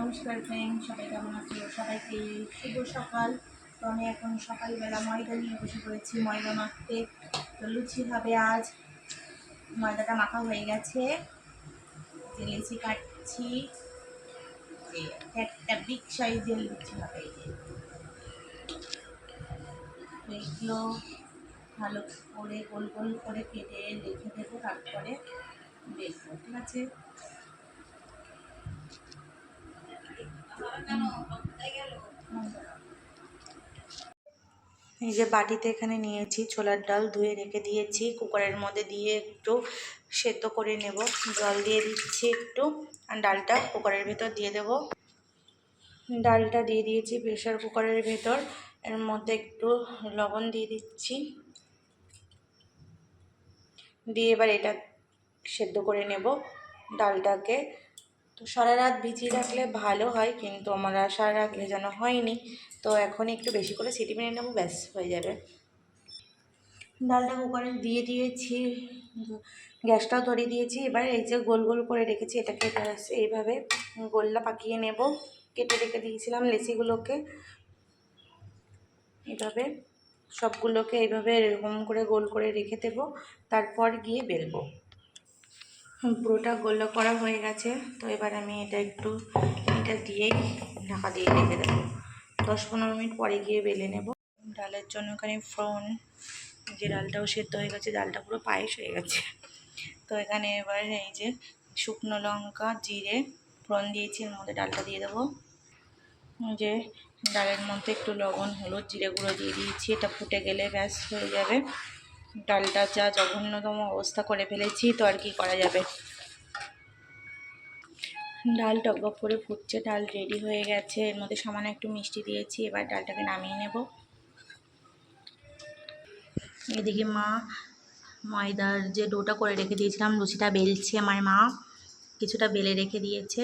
নমস্কার ফ্রেন্ড, সবাই কেমন আছো? সবাইকে শুভ সকাল। তো আমি এখন সকালবেলা ময়দা নিয়ে বসে পড়েছি ময়দা মাখতে। তো লুচি হবে আজ। ময়দাটা মাখা হয়ে গেছে, যে লুচি কাটছি, যে একটা বিগ সাইজের লুচি হবে। এইগুলো ভালো করে গোল গোল করে কেটে রেখে দেবো, তারপরে দেখবো, ঠিক আছে? এই যে বাটিতে এখানে নিয়েছি ছোলার ডাল, ধুয়ে রেখে দিয়েছি। কুকারের মধ্যে দিয়ে একটু সেদ্ধ করে নেব। জল দিয়ে দিচ্ছি একটু, আর ডালটা কুকারের ভেতর দিয়ে দেব। ডালটা দিয়ে দিয়েছি প্রেশার কুকারের ভেতর। এর মধ্যে একটু লবণ দিয়ে দিচ্ছি, দিয়ে এবার এটা সেদ্ধ করে নেব ডালটাকে। তো সারা রাত ভিজিয়ে রাখলে ভালো হয়, কিন্তু আমরা সারা রাত ভেজানো হয়নি। তো এখন একটু বেশি করে সিটি মেরে নেবো, ব্যাস হয়ে যাবে। ডালটা কুকারে দিয়ে দিয়েছি, গ্যাসটাও ধরিয়ে দিয়েছি। এবার এই যে গোল গোল করে রেখেছি, এটাকে এইভাবে গোল্লা পাকিয়ে নেব। কেটে রেখে দিয়েছিলাম লেচিগুলোকে, এইভাবে সবগুলোকে এইভাবে এরকম করে গোল করে রেখে দেব, তারপর গিয়ে বেলবো। পুরোটা গোল্লা করা হয়ে গেছে। তো এবার আমি এটা দিয়েই ঢাকা দিয়ে রেখে দেবো। 10-15 মিনিট পরে গিয়ে বেলে নেব। ডালের জন্য এখানে যে ডালটাও সেদ্ধ হয়ে গেছে, ডালটা পুরো পায়েস হয়ে গেছে। তো এখানে এবার এই যে শুকনো লঙ্কা, জিরে ফোড়ন দিয়েছি, এর মধ্যে ডালটা দিয়ে দেবো। যে ডালের মধ্যে একটু লবণ, হলুদ, জিরে গুঁড়ো দিয়ে দিয়েছি। এটা ফুটে গেলে ব্যাস হয়ে যাবে। ডালটা যা জঘন্যতম অবস্থা করে ফেলেছি, তো আর কি করা যাবে। ডাল টকবক করে ফুটছে, ডাল রেডি হয়ে গেছে। এর মধ্যে সামান্য একটু মিষ্টি দিয়েছি। এবার ডালটাকে নামিয়ে নেব। এদিকে মা ময়দার যে ডোটা করে রেখে দিয়েছিলাম, লুচিটা বেলছে। আমার মা কিছুটা বেলে রেখে দিয়েছে।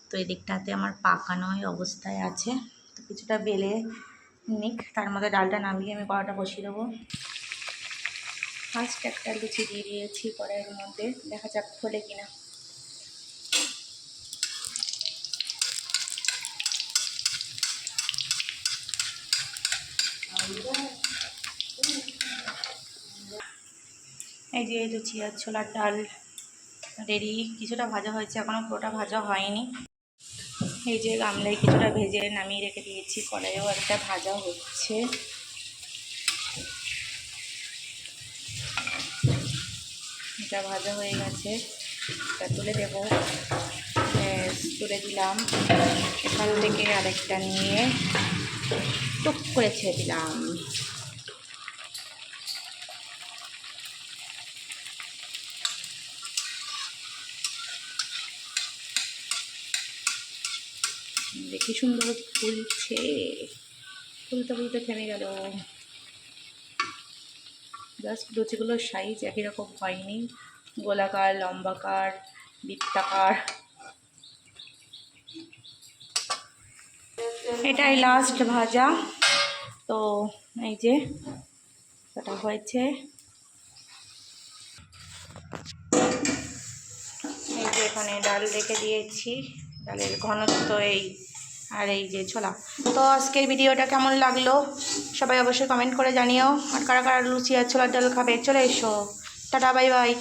তো এদিকটাতে আমার পাকানোই অবস্থায় আছে। তো কিছুটা বেলে নিক, তার মধ্যে ডালটা নামিয়ে আমি কড়াটা বসিয়ে দেবো। ফার্স্ট একটা লুচি দিয়ে দিয়েছি কড়াইয়ের মধ্যে, দেখা যাক খোলে কিনা। এই যে লুচি আর ছোলার ডাল রেডি। কিছুটা ভাজা হয়েছে, এখনও পুরোটা ভাজা হয়নি। এই যে গামলায় কিছুটা ভেজে নামিয়ে রেখে দিয়েছি, কড়াইয়েও একটা ভাজা হচ্ছে। এটা ভাজা হয়ে গেছে, এটা তুলে দেবো। তুলে দিলাম। এখান থেকে আরেকটা নিয়ে টুক করে ছেড়ে দিলাম। দেখি সুন্দর ফুলছে, ফুলতে ফুলতে থেমে গেল। জাস্ট লুচিগুলোর সাইজ একই রকম হয়নি, গোলাকার, লম্বাকার, বৃত্তাকার। এটাই লাস্ট ভাজা। তো এই যে এটা হয়েছে। এই যে এখানে ডাল রেখে দিয়েছি, ডালের ঘনত্ব এই, আর এই যে ছোলা। তো আজকের ভিডিওটা কেমন লাগলো সবাই অবশ্যই কমেন্ট করে জানিও। আর কারা কারা লুচি আর ছোলার ডাল খাবে চলে এসো। Tata, bye bye.